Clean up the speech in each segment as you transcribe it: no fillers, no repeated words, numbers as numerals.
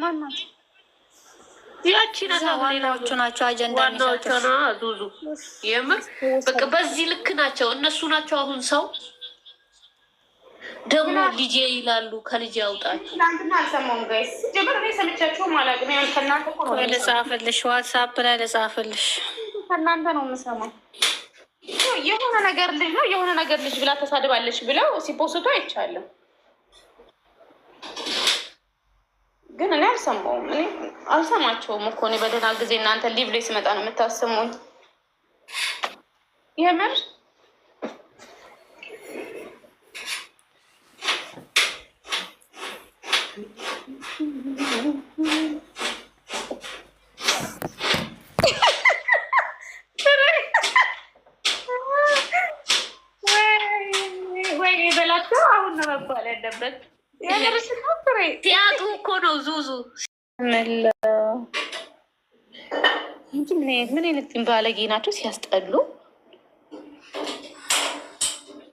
ማናት? ያቺ ዋናዎቹ ናቸው። አጀንዳ ዋናዎቹ ነው። ዙዙ የምር በቃ በዚህ ልክ ናቸው እነሱ ናቸው። አሁን ሰው ደግሞ ልጄ ይላሉ። ከልጄ ያውጣችሁ። ትናንትና አልሰማሁም ጋይስ። ጀበር እኔ ሰምቻችሁም አላውቅም። ያን ከእናንተ እኮ ነው ልጻፍልሽ፣ ዋትሳፕ ላይ ልጻፍልሽ። ከእናንተ ነው የምሰማው። የሆነ ነገር ልጅ ነው የሆነ ነገር ልጅ ብላ ተሳድባለች ብለው ሲፖስቱ አይቻለሁ፣ ግን እኔ አልሰማሁም። እኔ አልሰማቸውም እኮ እኔ በደህና ጊዜ እናንተ ሊቭ ላይ ስመጣ ነው የምታሰሙኝ። የምር ወይ በላቸው። አሁን ነው መባል ያለበት። ቲያቱ እኮ ነው ዙዙ። ምን አይነት ባለጌ ናቸው ሲያስጠሉ።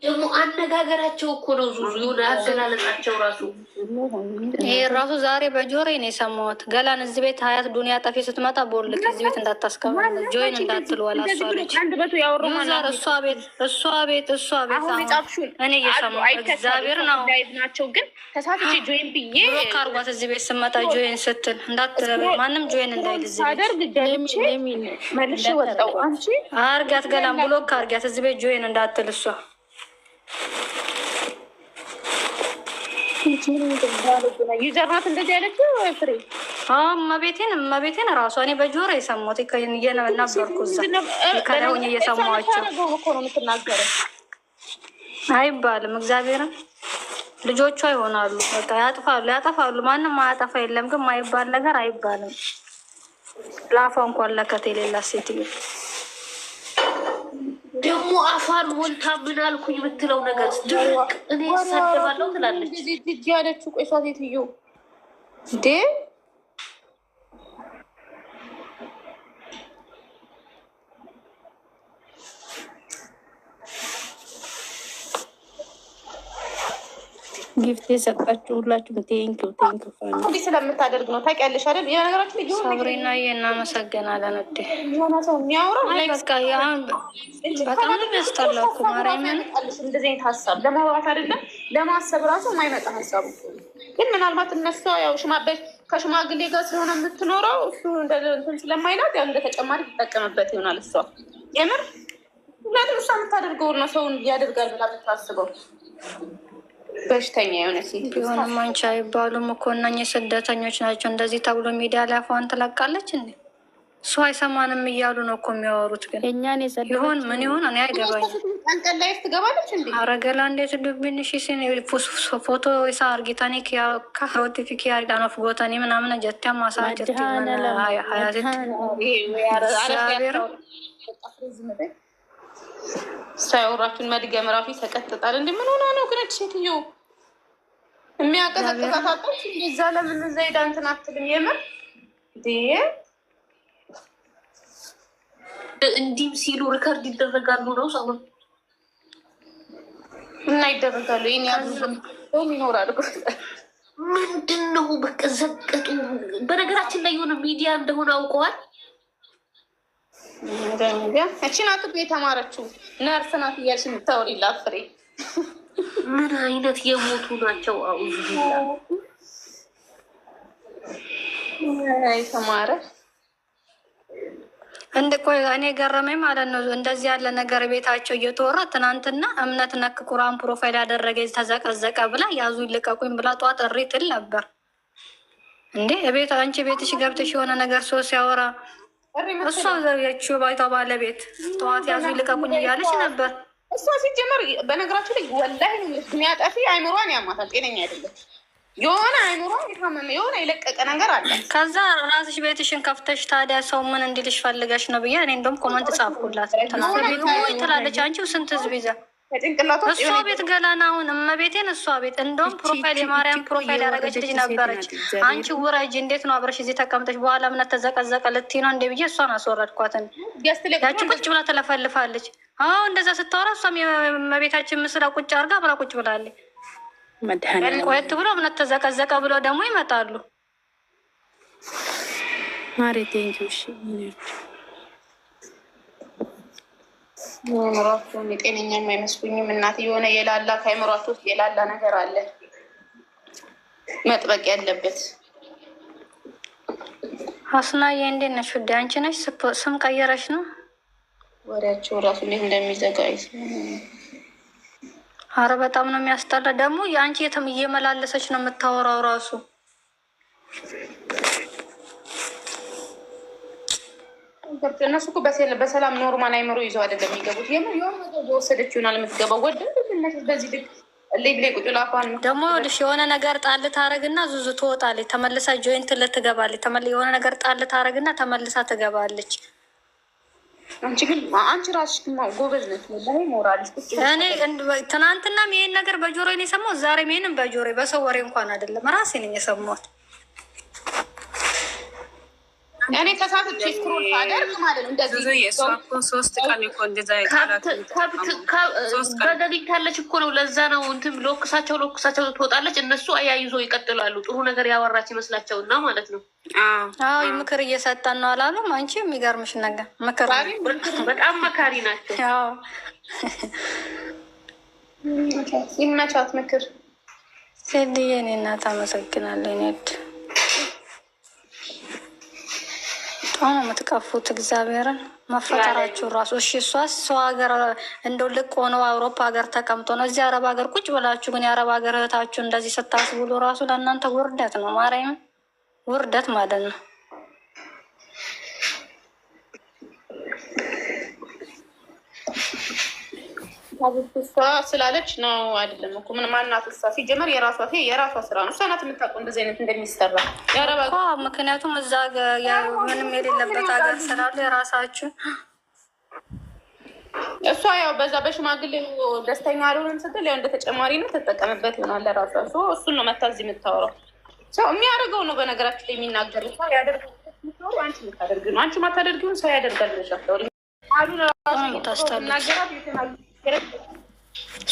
ደግሞ አነጋገራቸው እኮ ነው ዙዙ። የሆነ አገላለጻቸው ራሱ ይሄ ራሱ ዛሬ በጆሬ ነው የሰማሁት። ገላን እዚህ ቤት ሀያት ዱኒያ ጠፊ ስትመጣ ቦልክ እዚህ ቤት እንዳታስቀምጥ ጆይን እንዳትልዋል። አሷለች እሷ ቤት እኔ እየሰማሁ እግዚአብሔር ነው ናቸው። ግን ተሳትቼ ጆይን ብዬ ብሎክ አርጓት እዚህ ቤት ስመጣ ጆይን ስትል እንዳትል ማንም ጆይን እንዳይል እዚህ ቤት መልሼ ወጣሁ። አንቺ አርጋት ገላን ብሎክ አርጋት እዚህ ቤት ጆይን እንዳትል እሷ ዩዘርናት እንደዚህ ያለችው ፍሬ መቤቴን ራሷ እኔ በጆሮ የሰማሁት ነበርኩ እዛ ከላሁኝ እየሰማኋቸው አይባልም። እግዚአብሔርን ልጆቿ ይሆናሉ በቃ ያጠፋሉ። ማንም አያጠፋ የለም ግን ማይባል ነገር አይባልም። ለአፏ እንኳን ለከት የሌላ ሴትዮ ደግሞ አፋን ሞልታ ምን አልኩኝ የምትለው ነገር ድርቅ እኔ ሳደባለሁ ትላለች። ጅጅ ያለችው ቆይ እሷ ሴትዮ እንዴ ጊፍት የሰጣችሁ ሁላችሁ ቴንኪው እንዲህ ስለምታደርግ ነው ታውቂያለሽ አይደል? የነገራችን ሰብሪና እናመሰግናለን። እዴ የሆነ ሰው የሚያወራው በጣም ያስጠላል እኮ ማርያምን። እንደዚህ አይነት ሀሳብ ለማውራት አይደለም ለማሰብ ራሱ የማይመጣ ሀሳብ ግን ምናልባት እነሱ ያው ከሽማግሌ ጋር ስለሆነ የምትኖረው እሱ እንትን ስለማይላት ያው እንደ ተጨማሪ ትጠቀምበት ይሆናል። እሷ የምር ምክንያቱም እሷ የምታደርገው ነው ሰውን ያደርጋል ብላ የምታስበው በሽተኛ የሆነ ሴት ቢሆንም አንቺ አይባሉም እኮ እነኝህ ስደተኞች ናቸው እንደዚህ ተብሎ ሚዲያ ላይ አፏን ትለቃለች እንዴ? እሱ አይሰማንም እያሉ ነው እኮ የሚያወሩት። ግን እኛን ይሆን ምን ይሆን እኔ አይገባኝም። ቀን ላይ ትገባለች እንዴ? አረገላ እንዴት ዱብንሽ ሲን ፎቶ ሳ አርጊታኒ ካሮቲፊክ ያዳኖፍ ጎታኒ ምናምን ጀታ ማሳጀት ሀያት ሳያወራችሁን መድገም ራፊ ተቀጥጣል። እንደ ምን ሆና ነው ግን ሴትዮ የሚያቀጠቅጣታለች? እንደዛ ለምን ዘይዳ እንትን አትልም? የምር እንዲህም ሲሉ ሪከርድ ይደረጋሉ ነው ሰው እና ይደረጋሉ። ይህን ያሉ ይኖራል። ምንድን ነው በቃ ዘቀጡ። በነገራችን ላይ የሆነ ሚዲያ እንደሆነ አውቀዋል። እቺን አጥብ የተማረችው ነርስ ናት እያልሽ የምታወሪላት ፍሬ ምን አይነት የሞቱ ናቸው? የተማረ እንደ ቆይ እኔ ገረመኝ ማለት ነው። እንደዚህ ያለ ነገር ቤታቸው እየተወራ ትናንትና እምነት ነክ ቁርአን ፕሮፋይል ያደረገ ተዘቀዘቀ ብላ ያዙ ይልቀቁኝ ብላ ጠዋት እሪ ትል ነበር እንዴ? ቤት አንቺ ቤትሽ ገብተሽ የሆነ ነገር ሰው ሲያወራ እሷ ዘርያችሁ ባይቷ ባለቤት ጠዋት ያዙ ይልቀቁኝ እያለች ነበር። እሷ ሲጀመር በነገራችሁ ላይ ወላሂ የሚያጠፊ አይምሯን ያማታል። ጤነኛ አይደለም። የሆነ አይምሯን የታመመ የሆነ የለቀቀ ነገር አለ። ከዛ ራስሽ ቤትሽን ከፍተሽ ታዲያ ሰው ምን እንዲልሽ ፈልገሽ ነው ብዬ እኔ እንደውም ኮመንት ጻፍኩላት። ትላለች አንቺው ስንት ህዝብ ይዛ እሷ ቤት ገላና አሁን እመቤቴን እሷ ቤት እንደውም ፕሮፋይል የማርያም ፕሮፋይል ያደረገች ልጅ ነበረች። አንቺ ውረጅ እንዴት ነው አብረሽ እዚህ ተቀምጠች በኋላ እምነት ተዘቀዘቀ ልትይ ነው እንዴ ብዬ እሷን አስወረድኳትን። ያቺ ቁጭ ብላ ትለፈልፋለች። አዎ እንደዛ ስታወራ እሷም የእመቤታችን ምስላ ቁጭ አርጋ ብላ ቁጭ ብላለች። ቆየት ብሎ እምነት ተዘቀዘቀ ብሎ ደግሞ ይመጣሉ። ማሬ ቴንኪው። እሺ ኑሯቸውን የጤነኛም አይመስሉኝም። እናት የሆነ የላላ ከአይምሯቸው ውስጥ የላላ ነገር አለ መጥበቅ ያለበት። አስናዬ እንዴት ነሽ ውዴ? አንቺ ነሽ ስም ቀየረሽ ነው? ወሬያቸው ራሱ እንዴት እንደሚዘጋይ። አረ በጣም ነው የሚያስጠላ። ደግሞ የአንቺ የትም እየመላለሰች ነው የምታወራው ራሱ። እነሱ እኮ በሰላም ኖርማል አይምሮ ይዘው አይደለም የሚገቡት። የሆነ ነገር በወሰደች ይሆናል የምትገባው። ወደ በዚህ ልክ ላይ ቁጭ ላፋን ነው ደግሞ ልሽ የሆነ ነገር ጣል ታረግና ዙዙ ትወጣለች፣ ተመልሳ ጆይንት ልትገባለች። የሆነ ነገር ጣል ታረግና ተመልሳ ትገባለች። አንቺ ራስሽ ጎበዝ ነች። ሞራልሽ እኔ ትናንትናም ይሄን ነገር በጆሮ ነው የሰማሁት። ዛሬም ይሄንን በጆሮ በሰው ወሬ እንኳን አይደለም ራሴ ነኝ የሰማሁት። እኔ ተሳትቼ ስክሮል ታደርግ ማለት ነው እንደዚህ 3 ቀን እኮ እንደዛ በሌሊት ያለች እኮ ነው። ለዛ ነው እንትን ሎክሳቸው ትወጣለች። እነሱ አያይዞ ይቀጥላሉ። ጥሩ ነገር ያወራች ይመስላቸውና ማለት ነው። አዎ ምክር እየሰጠን ነው አላሉም? አንቺ የሚገርምሽ ነገር ምክር በጣም መካሪ ናቸው። ይመቻት ምክር ሴድዬ። እኔ እናት አመሰግናለሁ። ኔድ በጣም ነው የምትቀፉት። እግዚአብሔርን መፈጠራችሁ ራሱ እሺ። እሷስ ሰው ሀገር እንደው ልቅ ሆነው አውሮፓ ሀገር ተቀምጦ ነው እዚህ አረብ ሀገር ቁጭ ብላችሁ ግን የአረብ ሀገር እህታችሁ እንደዚህ ስታስብሉ ራሱ ለእናንተ ውርደት ነው። ማርያም ውርደት ማለት ነው። እሷ ስላለች ነው አይደለም እኮ ምን ማናት? እሷ ሲጀመር የራሷ ስራ ነው። እሷ ናት የምታውቀው እንደዚህ አይነት እንደሚሰራ ያረባ። ምክንያቱም እዛ ምንም የሌለበት ሀገር ስላለ የራሳችሁ እሷ ያው በዛ በሽማግሌ ደስተኛ አልሆንም ስትል ያው እንደ ተጨማሪነት ተጠቀምበት ይሆናል ለራሷ። እሱን ነው መታ እዚህ የምታወራው። ሰው የሚያደርገው ነው በነገራችን ላይ የሚናገር ሰው ያደርገው። አንቺ የምታደርግ ነው አንቺ ማታደርጊውን ሰው ያደርጋል። አሉ ናገራት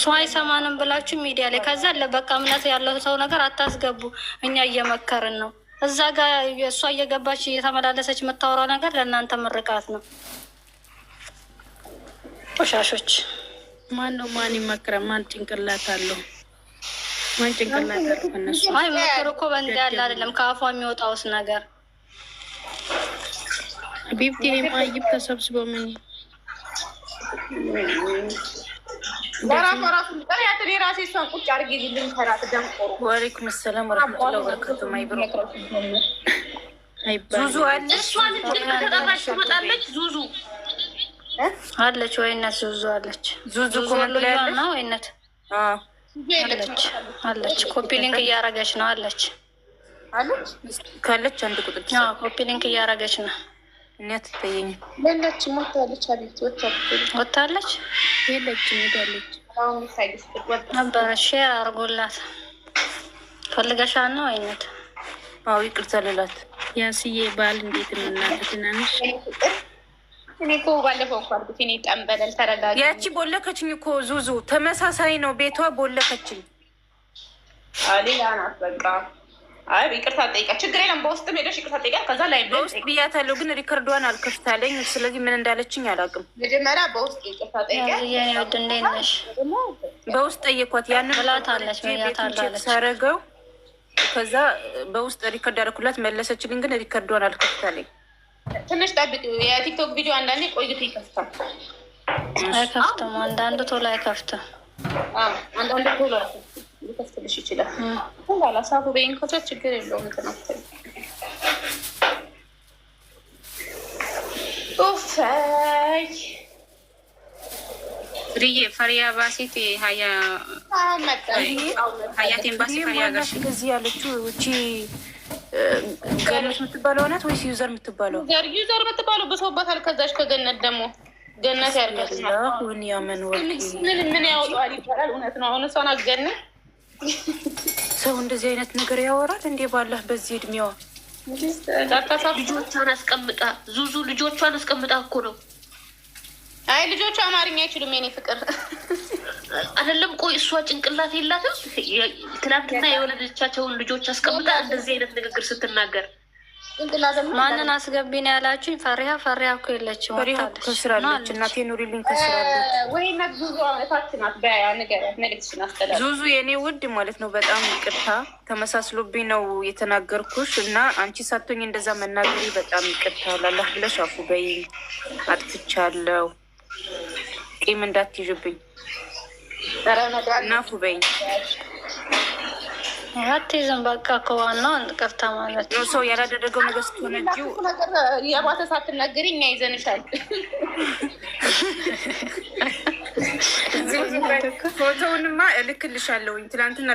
ሰው አይሰማንም ብላችሁ ሚዲያ ላይ ከዛ ለበቃ እምነት ያለው ሰው ነገር አታስገቡ። እኛ እየመከርን ነው። እዛ ጋር እሷ እየገባች እየተመላለሰች የምታወራው ነገር ለእናንተ ምርቃት ነው። ቆሻሾች ማን ይመክራል? ማን ጭንቅላት አለው? ማን ጭንቅላት አለው? እነሱ አይ ምክር እኮ በእንዲህ ያለ አይደለም ከአፏ የሚወጣውስ ነገር ቢብቴ ማይብ ተሰብስበው ምን ራሴ እሷን ቁጭ አድርጌ ልኝ ከራት ደንቆሩ። ወአለይኩም ሰላም ወረህመቱላሂ ወበረካቱ። ማይብሮ ዙዙ አለች። እሷን ተጠራሽ ትመጣለች። ዙዙ አለች ወይነት ዙዙ አለች። ዙዙ ኮመንት ላይ ነው ወይነት አለች። ኮፒ ሊንክ እያረገች ነው አለች ካለች አንድ ቁጥር ኮፒ ሊንክ እያረገች ነው። እናት ተየኝ ለለች ሞታለች። አቤት ወጣለች የለችም ሄዳለች። አሁን ሳይድስ ነበር ሼር አርጎላት ፈልገሻል ነው አይነት። አዎ ይቅርታ ልላት ያስዬ ባል እንዴት ነው እናት ትናንሽ? እኔ እኮ ባለፈው እኮ አልኩት እኔ ጠንበለል ተረጋጋ። ያቺ ቦለከችኝ እኮ ዙዙ ተመሳሳይ ነው ቤቷ ቦለከችኝ። ሌላ ናት በቃ። አይ ይቅርታ ጠይቃ ችግር የለም። በውስጥም ሄደሽ ይቅርታ ጠይቃ። ከዛ ላይ በውስጥ ብያታለሁ ግን ሪከርዷን አልከፍታለኝ። ስለዚህ ምን እንዳለችኝ አላውቅም። መጀመሪያ በውስጥ ይቅርታ ጠይቃ። እንዴት ነሽ? በውስጥ ጠየኳት ያንን ብላታለች ብያታለች ሳረገው ከዛ በውስጥ ሪከርድ አደረኩላት መለሰችልኝ። ግን ሪከርዷን አልከፍታለኝ። ትንሽ ጠብቅ። የቲክቶክ ቪዲዮ አንዳንዴ ቆይቶ ይከፍታል። አይከፍትም። አንዳንዱ ቶሎ አይከፍትም። አንዳንዱ ቶሎ ሊከፍትልሽ ይችላል። ላሳቡ በኢንኮቻ ችግር የለውም። እንትናል ኦፋይ ሪዬ ፈሪያ ባሴት ሀያት ኤምባሲ ፈሪያ ጋር እንደዚህ ያለችው እቺ ገነት የምትባለው ናት ወይስ ዩዘር የምትባለው? ዩዘር የምትባለው በሰውባታል። ከዛች ከገነት ደግሞ ገነት ያርጋት ሁን ያመን ምን ያወጣዋል ይባላል። እውነት ነው። አሁን እሷን አገነት ሰው እንደዚህ አይነት ነገር ያወራል እንዴ? ባላህ በዚህ እድሜዋ ልጆቿን አስቀምጣ ዙዙ ልጆቿን አስቀምጣ እኮ ነው። አይ ልጆቹ አማርኛ አይችሉም የኔ ፍቅር አይደለም። ቆይ እሷ ጭንቅላት የላትም? ትናንትና የወለደቻቸውን ልጆች አስቀምጣ እንደዚህ አይነት ንግግር ስትናገር ማንን አስገቢ ነው ያላችሁኝ? ፈሪሃ እኮ የለችም። ፈሪሃ ከስራለች። እናቴ ኑሪልኝ ከስራለች። ወይነት ዙዙ አመታት ናት። በያ ነገር መልክሽን አስተላልፍ። ዙዙ የኔ ውድ ማለት ነው። በጣም ይቅርታ ተመሳስሎብኝ ነው የተናገርኩሽ እና አንቺ ሳቶኝ እንደዛ መናገሪ በጣም ይቅርታ። ላላህ ብለሽ አፉ በይኝ። አጥፍቻለሁ። ቂም እንዳትይዥብኝ እና አፉ በይኝ። አትይዝም በቃ ከዋናው ቅርታ ማለት ነው። ሰው ያላደረገው ነገር ስትሆነጂው የባተ ሳትናገሪ እኛ ይዘንሻል። ፎቶውንማ እልክልሻለሁኝ። ትናንትና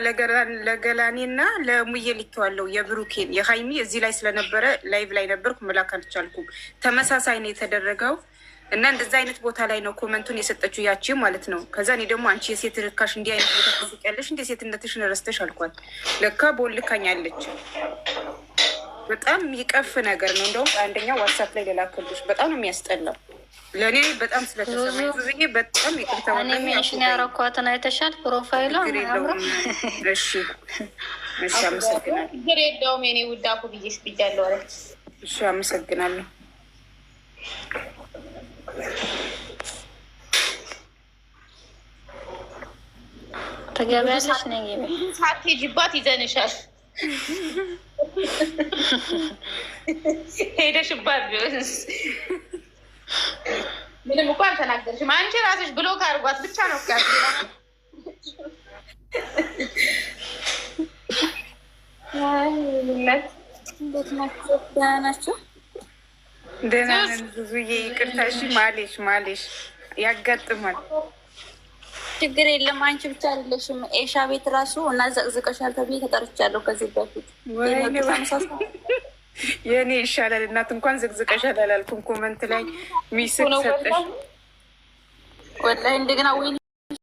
ለገላኔና ለሙዬ ልኬዋለሁ። የብሩኬን የሀይሚ እዚህ ላይ ስለነበረ ላይቭ ላይ ነበርኩ መላክ አልቻልኩም። ተመሳሳይ ነው የተደረገው እና እንደዛ አይነት ቦታ ላይ ነው ኮመንቱን የሰጠችው ያቺ ማለት ነው። ከዛ እኔ ደግሞ አንቺ የሴት ርካሽ እንዲህ አይነት ቦታ ትስቂያለሽ እንደ ሴትነትሽን ረስተሽ አልኳት። ለካ ቦልካኛለች። በጣም ይቀፍ ነገር ነው። እንደውም አንደኛው ዋትሳፕ ላይ ለላክልሽ በጣም ነው የሚያስጠላው። ለእኔ በጣም ስለተሰማኝ ብዙዬ በጣም ይቅርታ። እኔ ሜንሽን ያረኳትን አይተሻል? ፕሮፋይሏ እሺ፣ አመሰግናለሁ። ችግር የለውም የኔ ውድ አፉ ብዬሽ ብያለሁ አለች። እሺ፣ አመሰግናለሁ። ተገቢያለሽ ነኝ ሳትሄጂባት ይዘንሻል። ሄደሽባት ቢሆንስ ምንም እኮ አልተናገርሽም። አንቺ ራስሽ ብሎክ አድርጓት ብቻ ነው ቃ እንዴት ናቸው? ደህና ናቸው? ደህና ነን ብዙዬ። ይቅርታ እሺ። ማሌሽ ያጋጥማል። ችግር የለም። አንቺ ብቻ አይደለሽም። ኤሻ ቤት ራሱ እና ዘቅዝቀሻል ተብዬ ተጠርቻለሁ ከዚህ በፊት። የእኔ ይሻላል። እናት እንኳን ዘቅዝቀሻል አላልኩም። ኮመንት ላይ ሚስቅ ሰጠሽ ወላሂ እንደገና ወይ